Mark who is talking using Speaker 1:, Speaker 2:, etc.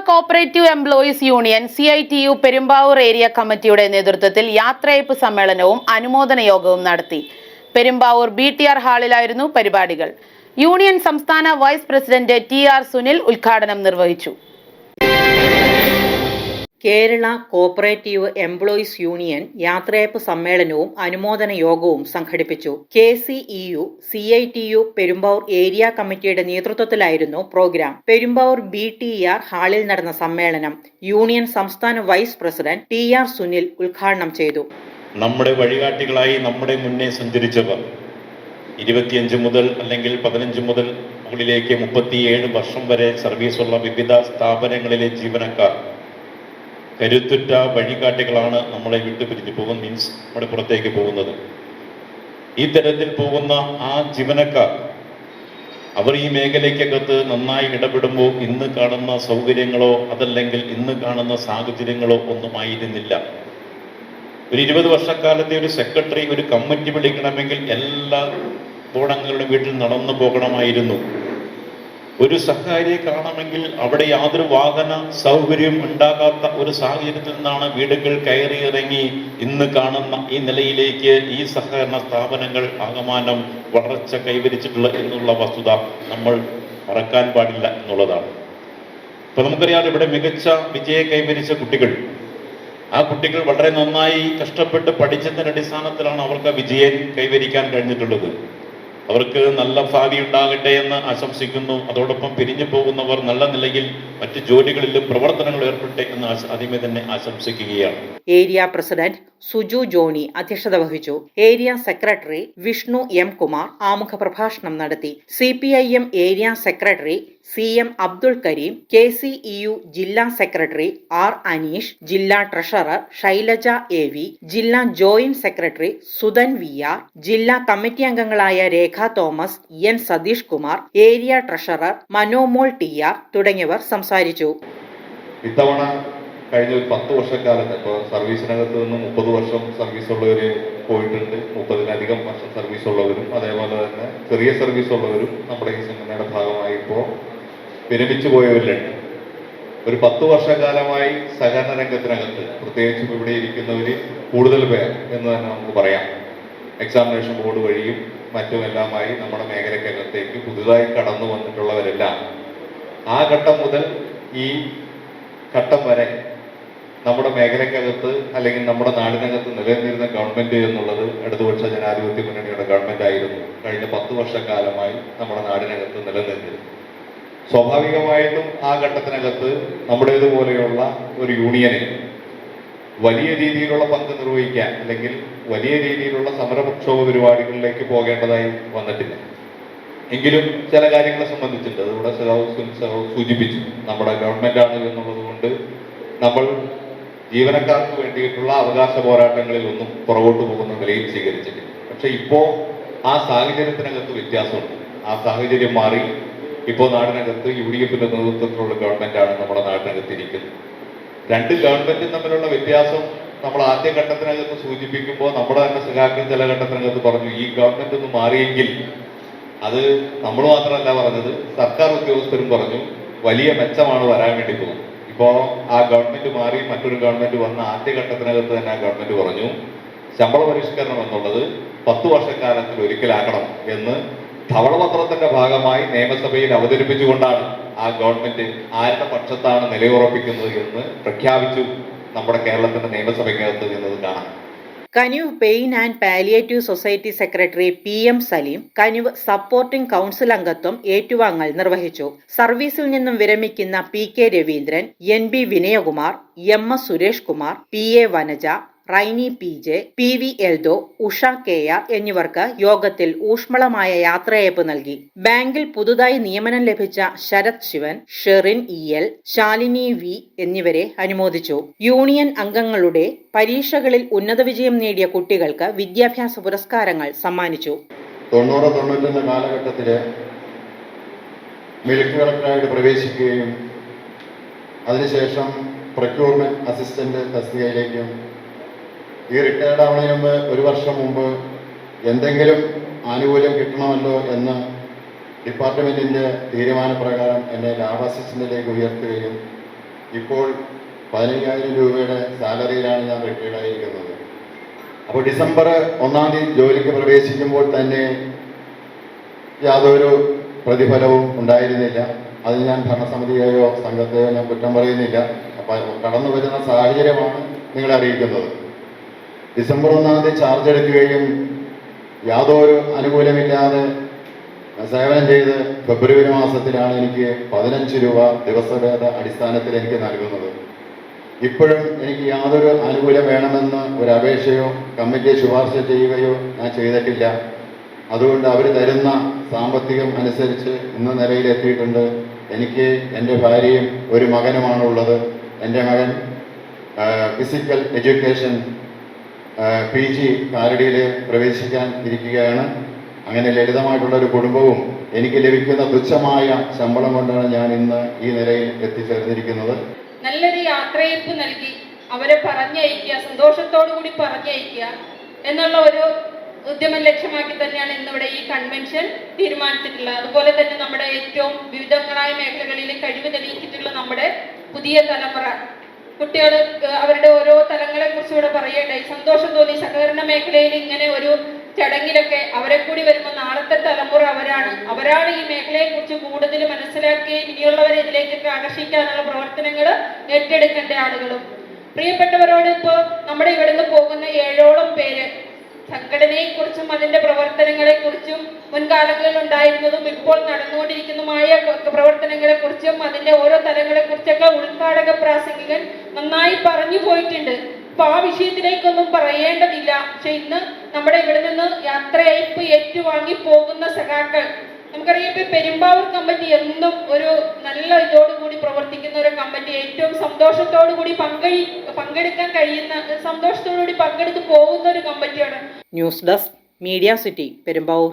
Speaker 1: Cooperative employees union CITU Perumbavoor area കമ്മിറ്റിയുടെ നേതൃത്വത്തിൽ യാത്രയയപ്പ് സമ്മേളനവും അനുമോദന യോഗവും നടത്തി. പെരുമ്പാവൂർ BTR ഹാളിലായിരുന്നു പരിപാടികൾ. യൂണിയൻ സംസ്ഥാന വൈസ് പ്രസിഡന്റ് TR സുനിൽ ഉദ്ഘാടനം നിർവഹിച്ചു.
Speaker 2: കേരള കോഓപ്പറേറ്റീവ് എംപ്ലോയീസ് യൂണിയൻ യാത്രയയപ്പ് സമ്മേളനവും അനുമോദന യോഗവും സംഘടിപ്പിച്ചു. KCEU CITU പെരുമ്പാവൂർ ഏരിയ കമ്മിറ്റിയുടെ നേതൃത്വത്തിലായിരുന്നു പ്രോഗ്രാം. പെരുമ്പാവൂർ BTR ഹാളിൽ നടന്ന സമ്മേളനം യൂണിയൻ സംസ്ഥാന വൈസ് പ്രസിഡന്റ് TR സുനിൽ ഉദ്ഘാടനം ചെയ്തു.
Speaker 3: നമ്മുടെ വഴികാട്ടികളായി നമ്മുടെ മുന്നേ സഞ്ചരിച്ചവർ 25 മുതൽ അല്ലെങ്കിൽ 15 മുതൽ മുകളിലേക്ക് 37 വർഷം വരെ സർവീസുള്ള വിവിധ സ്ഥാപനങ്ങളിലെ ജീവനക്കാർ കരുത്തുറ്റ വഴികാട്ടികളാണ് നമ്മളെ വിട്ടുപിരിഞ്ഞു പോകുന്ന നമ്മുടെ പുറത്തേക്ക് പോകുന്നത്. ഈ തരത്തിൽ പോകുന്ന ആ ജീവനക്കാർ അവർ ഈ മേഖലയ്ക്കകത്ത് നന്നായി ഇടപെടുമ്പോൾ ഇന്ന് കാണുന്ന സൗകര്യങ്ങളോ അതല്ലെങ്കിൽ ഇന്ന് കാണുന്ന സാഹചര്യങ്ങളോ ഒന്നുമായിരുന്നില്ല. ഒരു 20 വർഷക്കാലത്തെ ഒരു സെക്രട്ടറി ഒരു കമ്മിറ്റി വിളിക്കണമെങ്കിൽ എല്ലാ ബോർഡംഗങ്ങളുടെ വീട്ടിൽ നടന്നു പോകണമായിരുന്നു. ഒരു സഹകാരിയെ കാണണമെങ്കിൽ അവിടെ യാതൊരു വാഹന സൗകര്യം ഉണ്ടാകാത്ത ഒരു സാഹചര്യത്തിൽ നിന്നാണ് വീടുകൾ കയറിയിറങ്ങി ഇന്ന് കാണുന്ന ഈ നിലയിലേക്ക് ഈ സഹകരണ സ്ഥാപനങ്ങൾ ആകമാനം വളർച്ച കൈവരിച്ചിട്ടുള്ള എന്നുള്ള വസ്തുത നമ്മൾ മറക്കാൻ പാടില്ല എന്നുള്ളതാണ്. ഇപ്പൊ നമുക്കറിയാം, ഇവിടെ മികച്ച വിജയം കൈവരിച്ച കുട്ടികൾ, ആ കുട്ടികൾ വളരെ നന്നായി കഷ്ടപ്പെട്ട് പഠിച്ചതിന്റെ അടിസ്ഥാനത്തിലാണ് അവർക്ക് വിജയം കൈവരിക്കാൻ കഴിഞ്ഞിട്ടുള്ളത്. അവർക്ക് നല്ല ഭാവി ഉണ്ടാകട്ടെ എന്ന് ആശംസിക്കുന്നു. അതോടൊപ്പം പിരിഞ്ഞു പോകുന്നവർ നല്ല നിലയിൽ മറ്റ് ജോലികളിലും പ്രവർത്തനങ്ങൾ ഏർപ്പെട്ടെ എന്ന് ആദ്യമേ തന്നെ ആശംസിക്കുകയാണ്.
Speaker 2: ഏരിയ പ്രസിഡന്റ് സുജു ജോണി അധ്യക്ഷത വഹിച്ചു. Area secretary Vishnu M Kumar ആമുഖ പ്രഭാഷണം നടത്തി. CPIM area secretary CM Abdul Kareem, KCEU ജില്ലാ സെക്രട്ടറി R അനീഷ്, ജില്ലാ ട്രഷറർ ശൈലജ AV, ജില്ലാ ജോയിന്റ് സെക്രട്ടറി സുധൻ VR, ജില്ലാ കമ്മിറ്റി അംഗങ്ങളായ Rekha Thomas, N Satheesh Kumar, area treasurer Manomol TR തുടങ്ങിയവർ സംസാരിച്ചു.
Speaker 4: ഇത്തവണ കഴിഞ്ഞ ഒരു 10 വർഷക്കാലത്ത് ഇപ്പോൾ സർവീസിനകത്ത് നിന്ന് 30 വർഷം സർവീസ് ഉള്ളവർ പോയിട്ടുണ്ട്. 30-ലധികം വർഷം സർവീസ് ഉള്ളവരും അതേപോലെ തന്നെ ചെറിയ സർവീസ് ഉള്ളവരും നമ്മുടെ ഈ സംഘടനയുടെ ഭാഗമായി ഇപ്പോൾ വിരമിച്ചു പോയവരിലുണ്ട്. ഒരു 10 വർഷക്കാലമായി സഹകരണ രംഗത്തിനകത്ത് പ്രത്യേകിച്ചും ഇവിടെ ഇരിക്കുന്നവർ കൂടുതൽ പേർ എന്ന് തന്നെ നമുക്ക് പറയാം. എക്സാമിനേഷൻ ബോർഡ് വഴിയും മറ്റുമെല്ലാമായി നമ്മുടെ മേഖലയ്ക്കകത്തേക്ക് പുതുതായി കടന്നു വന്നിട്ടുള്ളവരെല്ലാം ആ ഘട്ടം മുതൽ ഈ ഘട്ടം വരെ നമ്മുടെ മേഖലയ്ക്കകത്ത് അല്ലെങ്കിൽ നമ്മുടെ നാടിനകത്ത് നിലനിന്നിരുന്ന ഗവൺമെന്റ് എന്നുള്ളത് ഇടതുപക്ഷ ജനാധിപത്യ മുന്നണിയുടെ ഗവൺമെന്റ് ആയിരുന്നു കഴിഞ്ഞ 10 വർഷക്കാലമായി നമ്മുടെ നാടിനകത്ത് നിലനിന്നിരുന്നത്. സ്വാഭാവികമായിട്ടും ആ ഘട്ടത്തിനകത്ത് നമ്മുടേതുപോലെയുള്ള ഒരു യൂണിയന് വലിയ രീതിയിലുള്ള പങ്ക് നിർവഹിക്കാൻ അല്ലെങ്കിൽ വലിയ രീതിയിലുള്ള സമരപ്രക്ഷോഭ പരിപാടികളിലേക്ക് പോകേണ്ടതായി വന്നിട്ടില്ല. എങ്കിലും ചില കാര്യങ്ങളെ സംബന്ധിച്ചിട്ട് അതിവിടെ സൂചിപ്പിച്ചു. നമ്മുടെ ഗവൺമെന്റ് ആണ് എന്നുള്ളത് കൊണ്ട് നമ്മൾ ജീവനക്കാർക്ക് വേണ്ടിയിട്ടുള്ള അവകാശ പോരാട്ടങ്ങളിൽ ഒന്നും പുറകോട്ട് പോകുന്ന നിലയിൽ സ്വീകരിച്ചിട്ടില്ല. പക്ഷെ ഇപ്പോ ആ സാഹചര്യത്തിനകത്ത് വ്യത്യാസമുണ്ട്. ആ സാഹചര്യം മാറി ഇപ്പോൾ നാടിനകത്ത് UDFിന്റെ നേതൃത്വത്തിലുള്ള ഗവൺമെന്റാണ് നമ്മുടെ നാടിനകത്ത് ഇരിക്കുന്നത്. രണ്ട് ഗവൺമെന്റും തമ്മിലുള്ള വ്യത്യാസം നമ്മൾ ആദ്യ ഘട്ടത്തിനകത്ത് സൂചിപ്പിക്കുമ്പോൾ നമ്മുടെ തന്നെ സഖാക്കൾ ചില ഘട്ടത്തിനകത്ത് പറഞ്ഞു, ഈ ഗവൺമെന്റ് ഒന്ന് മാറിയെങ്കിൽ, അത് നമ്മൾ മാത്രമല്ല പറഞ്ഞത്, സർക്കാർ ഉദ്യോഗസ്ഥരും പറഞ്ഞു വലിയ മെച്ചമാണ് വരാൻ വേണ്ടി പോകുന്നത്. ഇപ്പോൾ ആ ഗവൺമെന്റ് മാറി മറ്റൊരു ഗവൺമെന്റ് വന്ന ആദ്യ ഘട്ടത്തിനകത്ത് തന്നെ ആ ഗവൺമെന്റ് പറഞ്ഞു ശമ്പള പരിഷ്കരണം എന്നുള്ളത് 10 വർഷക്കാലത്തിൽ ഒരിക്കലാക്കണം എന്ന് ധവളപത്രത്തിന്റെ ഭാഗമായി നിയമസഭയിൽ അവതരിപ്പിച്ചുകൊണ്ടാണ് ആ ഗവൺമെന്റ് ആരുടെ പക്ഷത്താണ് നിലയുറപ്പിക്കുന്നത് എന്ന് പ്രഖ്യാപിച്ചു നമ്മുടെ കേരളത്തിന്റെ നിയമസഭയ്ക്കകത്ത് എന്നത് കാണാം.
Speaker 2: Kanivu pain and palliative society secretary PM Saleem Kanivu supporting council അംഗത്വം ഏറ്റുവാങ്ങൽ നിർവഹിച്ചു. സർവീസിൽ നിന്നും വിരമിക്കുന്ന PK Raveendran, NB Vinayakumar, MS Suresh Kumar, PA Vanaja, റൈനി PJ, PV Eldho, Usha KR എന്നിവർക്ക് യോഗത്തിൽ ഊഷ്മളമായ യാത്രയയപ്പ് നൽകി. ബാങ്കിൽ പുതുതായി നിയമനം ലഭിച്ച ശരത് ശിവൻ, ഷെറിൻ EL, ശാലിനി V എന്നിവരെ അനുമോദിച്ചു. യൂണിയൻ അംഗങ്ങളുടെ പരീക്ഷകളിൽ ഉന്നത വിജയം നേടിയ കുട്ടികൾക്ക് വിദ്യാഭ്യാസ പുരസ്കാരങ്ങൾ സമ്മാനിച്ചു.
Speaker 4: 90-91 കാലഘട്ടത്തില് മിൽക്ക് കളക്ടറായിട്ട് പ്രവേശിക്കുകയും അതിനുശേഷം പ്രൊക്യൂർമെന്റ് അസിസ്റ്റന്റ് തസ്തികയിലേക്കും ഈ റിട്ടയർഡ് ആവുന്നതിന് മുമ്പ് 1 വർഷം മുമ്പ് എന്തെങ്കിലും ആനുകൂല്യം കിട്ടണമല്ലോ എന്ന് ഡിപ്പാർട്ട്മെന്റിന്റെ തീരുമാനപ്രകാരം എന്നെ ലാബ് അസിസ്റ്റന്റിലേക്ക് ഉയർത്തുകയും ഇപ്പോൾ 15,000 രൂപയുടെ സാലറിയിലാണ് ഞാൻ റിട്ടയർഡ് ആയിരിക്കുന്നത്. അപ്പോൾ ഡിസംബർ 1-ാം തീയതി ജോലിക്ക് പ്രവേശിക്കുമ്പോൾ തന്നെ യാതൊരു പ്രതിഫലവും ഉണ്ടായിരുന്നില്ല. അതിന് ഞാൻ ഭരണസമിതിയെയോ സംഘത്തെയോ ഞാൻ കുറ്റം പറയുന്നില്ല. അപ്പോൾ കടന്നു വരുന്ന സാഹചര്യമാണ് നിങ്ങളെ അറിയിക്കുന്നത്. ഡിസംബർ 1-ാം തീയതി ചാർജ് എടുക്കുകയും യാതൊരു അനുകൂലമില്ലാതെ സേവനം ചെയ്ത് ഫെബ്രുവരി മാസത്തിലാണ് എനിക്ക് 15 രൂപ ദിവസവേത അടിസ്ഥാനത്തിൽ എനിക്ക് നൽകുന്നത്. ഇപ്പോഴും എനിക്ക് യാതൊരു ആനുകൂല്യം വേണമെന്ന് ഒരു അപേക്ഷയോ കമ്മിറ്റി ശുപാർശ ചെയ്യുകയോ ഞാൻ ചെയ്തിട്ടില്ല. അതുകൊണ്ട് അവർ തരുന്ന സാമ്പത്തികം അനുസരിച്ച് ഇന്ന് നിലയിലെത്തിയിട്ടുണ്ട്. എനിക്ക് എൻ്റെ ഭാര്യയും ഒരു മകനുമാണുള്ളത്. എൻ്റെ മകൻ ഫിസിക്കൽ എഡ്യൂക്കേഷൻ PG കാലടിയിൽ പ്രവേശിക്കാൻ ഇരിക്കുകയാണ്. അങ്ങനെ ലളിതമായിട്ടുള്ള ഒരു കുടുംബവും എനിക്ക് ലഭിക്കുന്ന തുച്ഛമായ ശമ്പളം കൊണ്ടാണ് ഞാൻ ഇന്ന് ഈ നിലയിൽ എത്തിച്ചേർന്നിരിക്കുന്നത്.
Speaker 5: നല്ലൊരു യാത്രയയപ്പ് നൽകി അവരെ പറഞ്ഞയക്കുക, സന്തോഷത്തോടു കൂടി പറഞ്ഞയക്കുക എന്നുള്ള ഒരു ഉദ്യമം ലക്ഷ്യമാക്കി തന്നെയാണ് ഇന്നിവിടെ ഈ കൺവെൻഷൻ തീരുമാനിച്ചിട്ടുള്ളത്. അതുപോലെ തന്നെ നമ്മുടെ ഏറ്റവും വിവിധങ്ങളായ മേഖലകളിൽ കഴിവ് തെളിയിച്ചിട്ടുള്ള നമ്മുടെ പുതിയ തലമുറ കുട്ടികൾ അവരുടെ ഓരോ തലങ്ങളെ കുറിച്ച് ഇവിടെ പറയേണ്ടായി. സന്തോഷം തോന്നി. സഹകരണ മേഖലയിൽ ഇങ്ങനെ ഒരു ചടങ്ങിലൊക്കെ അവരെ കൂടി വരുമ്പോൾ നാളത്തെ തലമുറ അവരാണ് ഈ മേഖലയെ കുറിച്ച് കൂടുതൽ മനസ്സിലാക്കുകയും ഇനിയുള്ളവരെ ഇതിലേക്കൊക്കെ ആകർഷിക്കാനുള്ള പ്രവർത്തനങ്ങൾ ഏറ്റെടുക്കേണ്ട ആളുകളും. പ്രിയപ്പെട്ടവരോട് ഇപ്പോൾ നമ്മുടെ ഇവിടുന്ന് പോകുന്ന 7ഓളം പേര് സംഘടനയെക്കുറിച്ചും അതിന്റെ പ്രവർത്തനങ്ങളെക്കുറിച്ചും മുൻകാലങ്ങളിൽ ഉണ്ടായിരുന്നതും ഇപ്പോൾ നടന്നുകൊണ്ടിരിക്കുന്നതുമായ പ്രവർത്തനങ്ങളെക്കുറിച്ചും അതിന്റെ ഓരോ തലങ്ങളെക്കുറിച്ചൊക്കെ ഉദ്ഘാടക പ്രാസംഗികൻ നന്നായി പറഞ്ഞു പോയിട്ടുണ്ട്. അപ്പൊ ആ വിഷയത്തിലേക്കൊന്നും പറയേണ്ടതില്ല. പക്ഷെ ഇന്ന് നമ്മുടെ ഇവിടെ നിന്ന് യാത്രയയപ്പ് ഏറ്റുവാങ്ങി പോകുന്ന സഖാക്കൾ നമുക്കറിയാം. ഇപ്പൊ പെരുമ്പാവൂർ കമ്മിറ്റി എന്നും ഒരു നല്ല ഇതോടുകൂടി പ്രവർത്തിക്കുന്ന ഒരു കമ്മിറ്റി, ഏറ്റവും സന്തോഷത്തോടു കൂടി പങ്കെടുക്കാൻ കഴിയുന്ന, സന്തോഷത്തോടു കൂടി പങ്കെടുത്ത് പോകുന്ന ഒരു കമ്മിറ്റിയാണ്.
Speaker 2: News desk media city Perumbavoor.